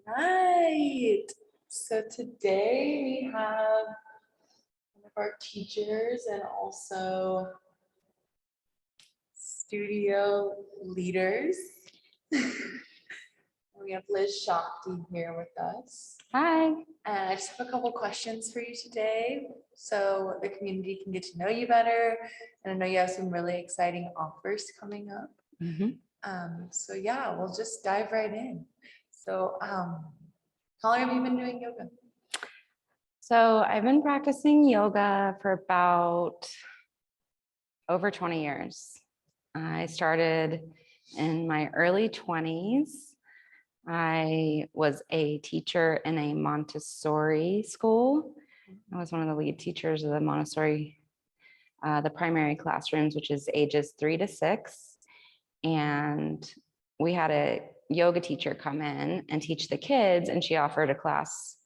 right. So today we have one of our teachers and also studio leaders. We have Liz Shakti here with us. Hi. And I just have a couple questions for you today so the community can get to know you better. And I know you have some really exciting offers coming up. So yeah, we'll just dive right in. So how long have you been doing yoga? So I've been practicing yoga for about over 20 years. I started in my early 20s. I was a teacher in a Montessori school. I was one of the lead teachers of the Montessori, the primary classrooms, which is ages 3 to 6. And we had a yoga teacher come in and teach the kids, and she offered a class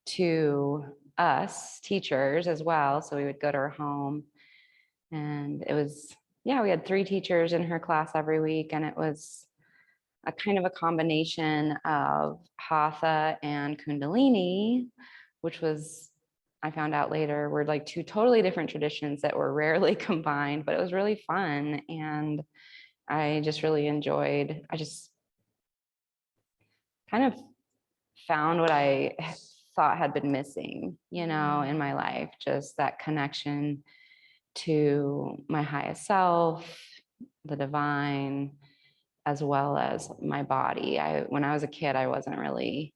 to us teachers as well. So we would go to her home, and it was, we had 3 teachers in her class every week, and it was a kind of a combination of hatha and kundalini, which was, I found out later, were like 2 totally different traditions that were rarely combined, but it was really fun. And I just really enjoyed, I just kind of found what I thought had been missing, in my life, just that connection to my highest self, the divine, as well as my body. When I was a kid, I wasn't really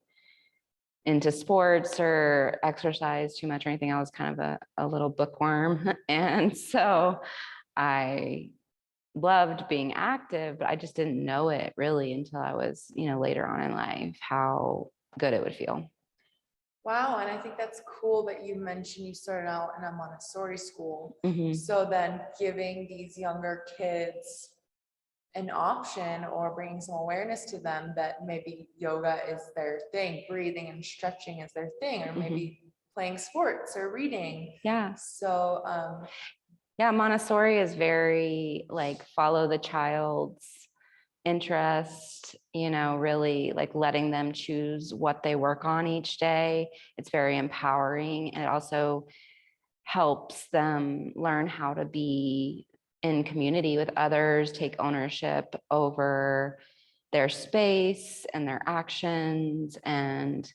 into sports or exercise too much or anything. I was kind of a little bookworm. And so I loved being active, but I just didn't know it really until I was, later on in life, how good it would feel. Wow, and I think that's cool that you mentioned you started out in a Montessori school. Mm-hmm. So then giving these younger kids an option or bringing some awareness to them that maybe yoga is their thing, breathing and stretching is their thing, or maybe playing sports or reading. Yeah. So Montessori is very like follow the child's interest, really like letting them choose what they work on each day. It's very empowering, and it also helps them learn how to be in community with others, take ownership over their space and their actions. And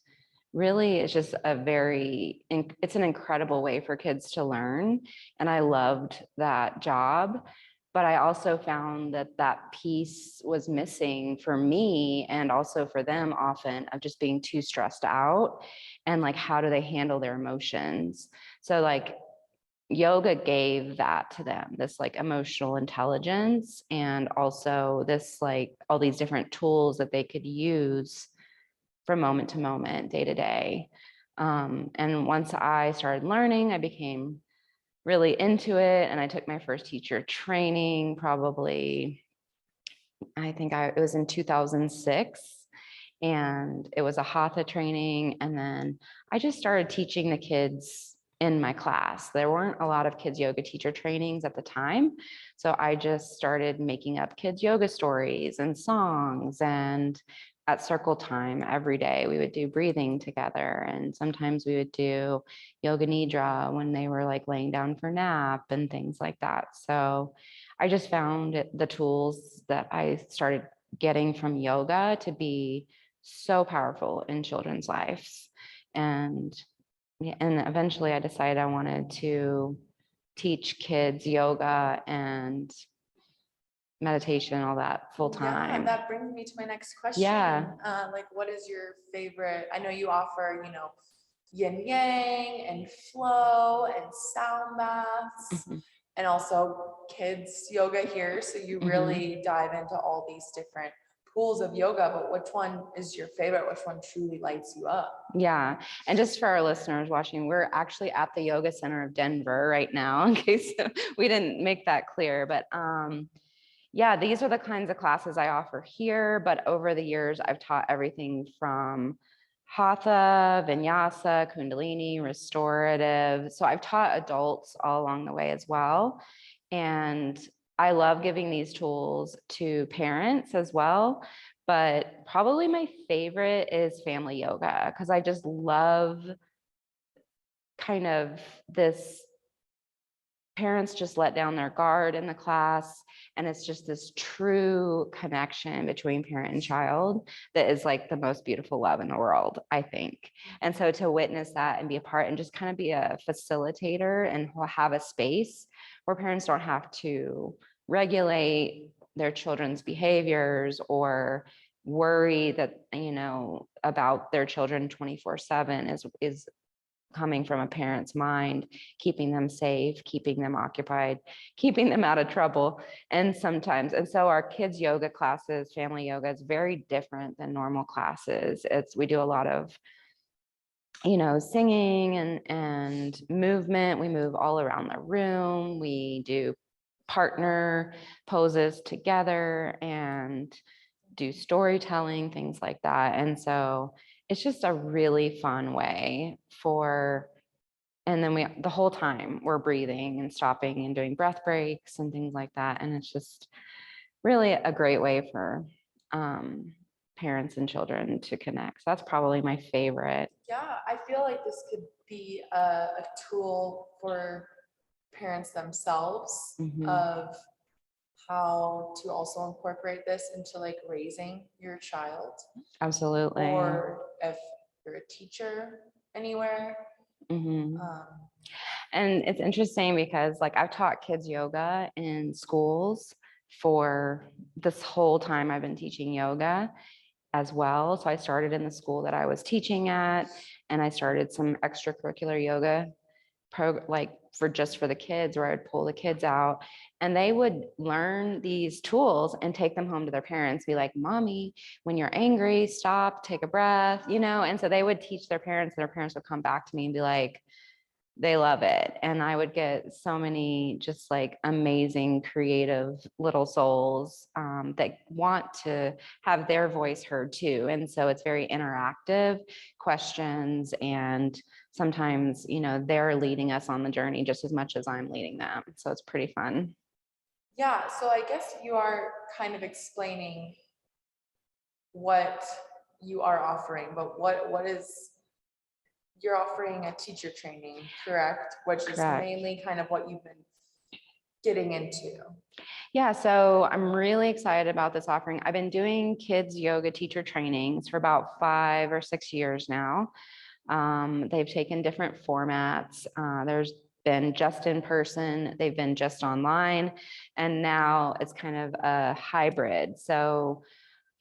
really, it's just it's an incredible way for kids to learn. And I loved that job. But I also found that piece was missing for me and also for them often, of just being too stressed out and like, how do they handle their emotions? So like yoga gave that to them, this like emotional intelligence, and also this like all these different tools that they could use from moment to moment, day to day. And once I started learning, I became really into it. And I took my first teacher training probably, it was in 2006. And it was a hatha training. And then I just started teaching the kids in my class. There weren't a lot of kids yoga teacher trainings at the time. So I just started making up kids yoga stories and songs. And at circle time every day, we would do breathing together. And sometimes we would do yoga nidra when they were like laying down for nap and things like that. So I just found the tools that I started getting from yoga to be so powerful in children's lives. And eventually I decided I wanted to teach kids yoga and meditation, all that full time. Yeah, that brings me to my next question. Yeah. Like, what is your favorite? I know you offer, yin yang and flow and sound baths, and also kids yoga here. So you really dive into all these different pools of yoga, but which one is your favorite? Which one truly lights you up? Yeah. And just for our listeners watching, we're actually at the Yoga Center of Denver right now, in case we didn't make that clear. But these are the kinds of classes I offer here. But over the years, I've taught everything from hatha, vinyasa, kundalini, restorative. So I've taught adults all along the way as well. And I love giving these tools to parents as well. But probably my favorite is family yoga because I just love kind of this parents just let down their guard in the class, and it's just this true connection between parent and child that is like the most beautiful love in the world, I think. And so to witness that and be a part and just kind of be a facilitator and have a space where parents don't have to regulate their children's behaviors or worry that, you know, about their children 24/7 is coming from a parent's mind, keeping them safe, keeping them occupied, keeping them out of trouble. And sometimes, and so our kids yoga classes, family yoga is very different than normal classes. We do a lot of, you know, singing and movement. We move all around the room. We do partner poses together and do storytelling, things like that. And so it's just a really fun way and then the whole time we're breathing and stopping and doing breath breaks and things like that. And it's just really a great way for parents and children to connect. So that's probably my favorite. Yeah, I feel like this could be a tool for parents themselves of how to also incorporate this into like raising your child. Absolutely. Or if you're a teacher anywhere. And it's interesting because like I've taught kids yoga in schools for this whole time I've been teaching yoga as well. So I started in the school that I was teaching at, and I started some extracurricular yoga like for the kids, where I would pull the kids out and they would learn these tools and take them home to their parents, be like, mommy, when you're angry, stop, take a breath, you know? And so they would teach their parents, and their parents would come back to me and be like, they love it. And I would get so many just like amazing, creative little souls that want to have their voice heard too. And so it's very interactive questions. And sometimes, you know, they're leading us on the journey just as much as I'm leading them. So it's pretty fun. Yeah. So I guess you are kind of explaining what you are offering, but what is, you're offering a teacher training, correct? Which is mainly kind of what you've been getting into. Yeah, so I'm really excited about this offering. I've been doing kids yoga teacher trainings for about 5 or 6 years now. They've taken different formats. There's been just in person, they've been just online, and now it's kind of a hybrid. So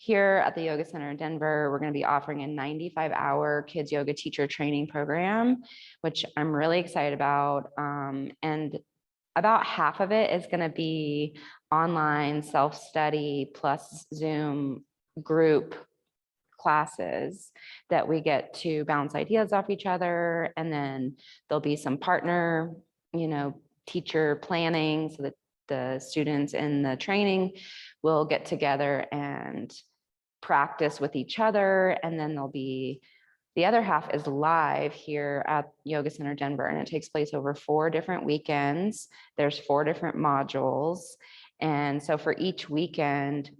here at the Yoga Center in Denver, we're going to be offering a 95-hour kids yoga teacher training program, which I'm really excited about. And about half of it is going to be online self-study plus Zoom group classes that we get to bounce ideas off each other. And then there'll be some partner, you know, teacher planning so that the students in the training will get together and practice with each other. And then there'll be the other half is live here at Yoga Center Denver, and it takes place over 4 different weekends. There's 4 different modules. And so for each weekend,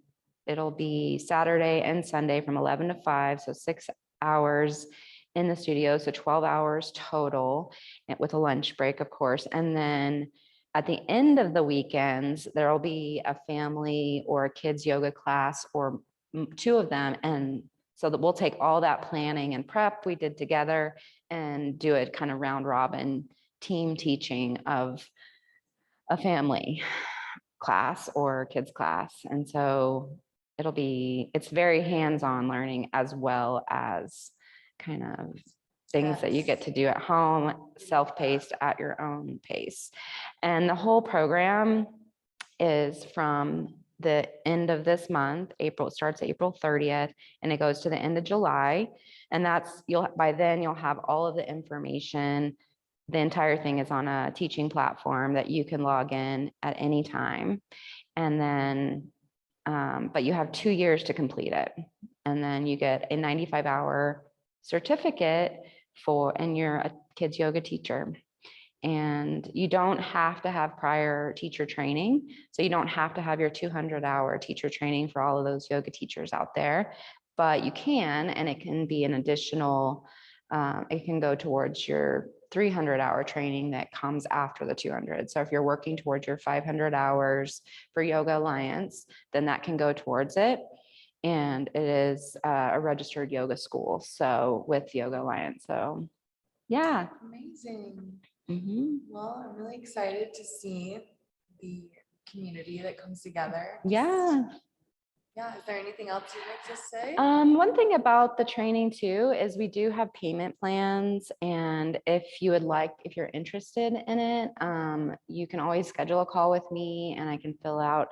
it'll be Saturday and Sunday from 11 to 5, so 6 hours in the studio, so 12 hours total, with a lunch break, of course. And then at the end of the weekends, there will be a family or a kids yoga class, or 2 of them. And so that we'll take all that planning and prep we did together and do it kind of round robin team teaching of a family class or kids class. And so it's very hands-on learning as well as kind of things that you get to do at home, self-paced at your own pace. And the whole program is from the end of this month. It starts April 30th, and it goes to the end of July. And by then you'll have all of the information. The entire thing is on a teaching platform that you can log in at any time. And then, but you have 2 years to complete it. And then you get a 95-hour certificate and you're a kids yoga teacher. And you don't have to have prior teacher training. So you don't have to have your 200-hour teacher training for all of those yoga teachers out there, but you can, and it can be an additional, it can go towards your 300-hour training that comes after the 200. So if you're working towards your 500 hours for Yoga Alliance, then that can go towards it. And it is a registered yoga school, so with Yoga Alliance. So yeah. Amazing. Mhm. Well, I'm really excited to see the community that comes together. Yeah. Yeah. Is there anything else you'd like to say? One thing about the training too is we do have payment plans, and if you would like, if you're interested in it, you can always schedule a call with me, and I can fill in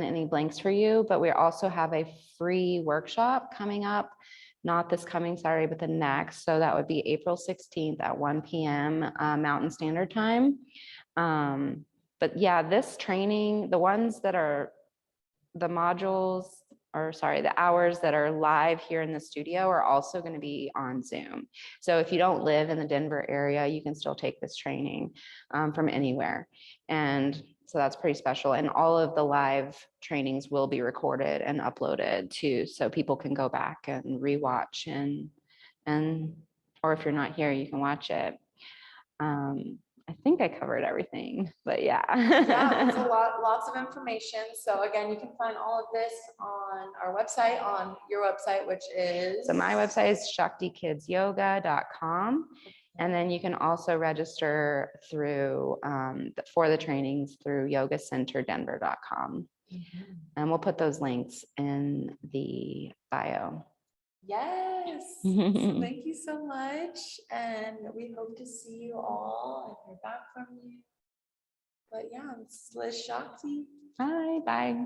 any blanks for you. But we also have a free workshop coming up, not this coming Saturday, but the next. So that would be April 16th at 1 p.m. Mountain Standard Time. But yeah, this training, the ones that are the modules, or sorry, the hours that are live here in the studio are also going to be on Zoom. So if you don't live in the Denver area, you can still take this training from anywhere. And so that's pretty special. And all of the live trainings will be recorded and uploaded too, so people can go back and rewatch and or if you're not here, you can watch it. I think I covered everything, but yeah. Yeah, it's a lot, lots of information. So again, you can find all of this on our website, on your website, which is. So my website is shaktikidsyoga.com. And then you can also register through for the trainings through yogacenterdenver.com. And we'll put those links in the bio. Yes. So thank you so much. And we hope to see you all and hear back from you. But yeah, it's Liz Shakti. Hi, bye.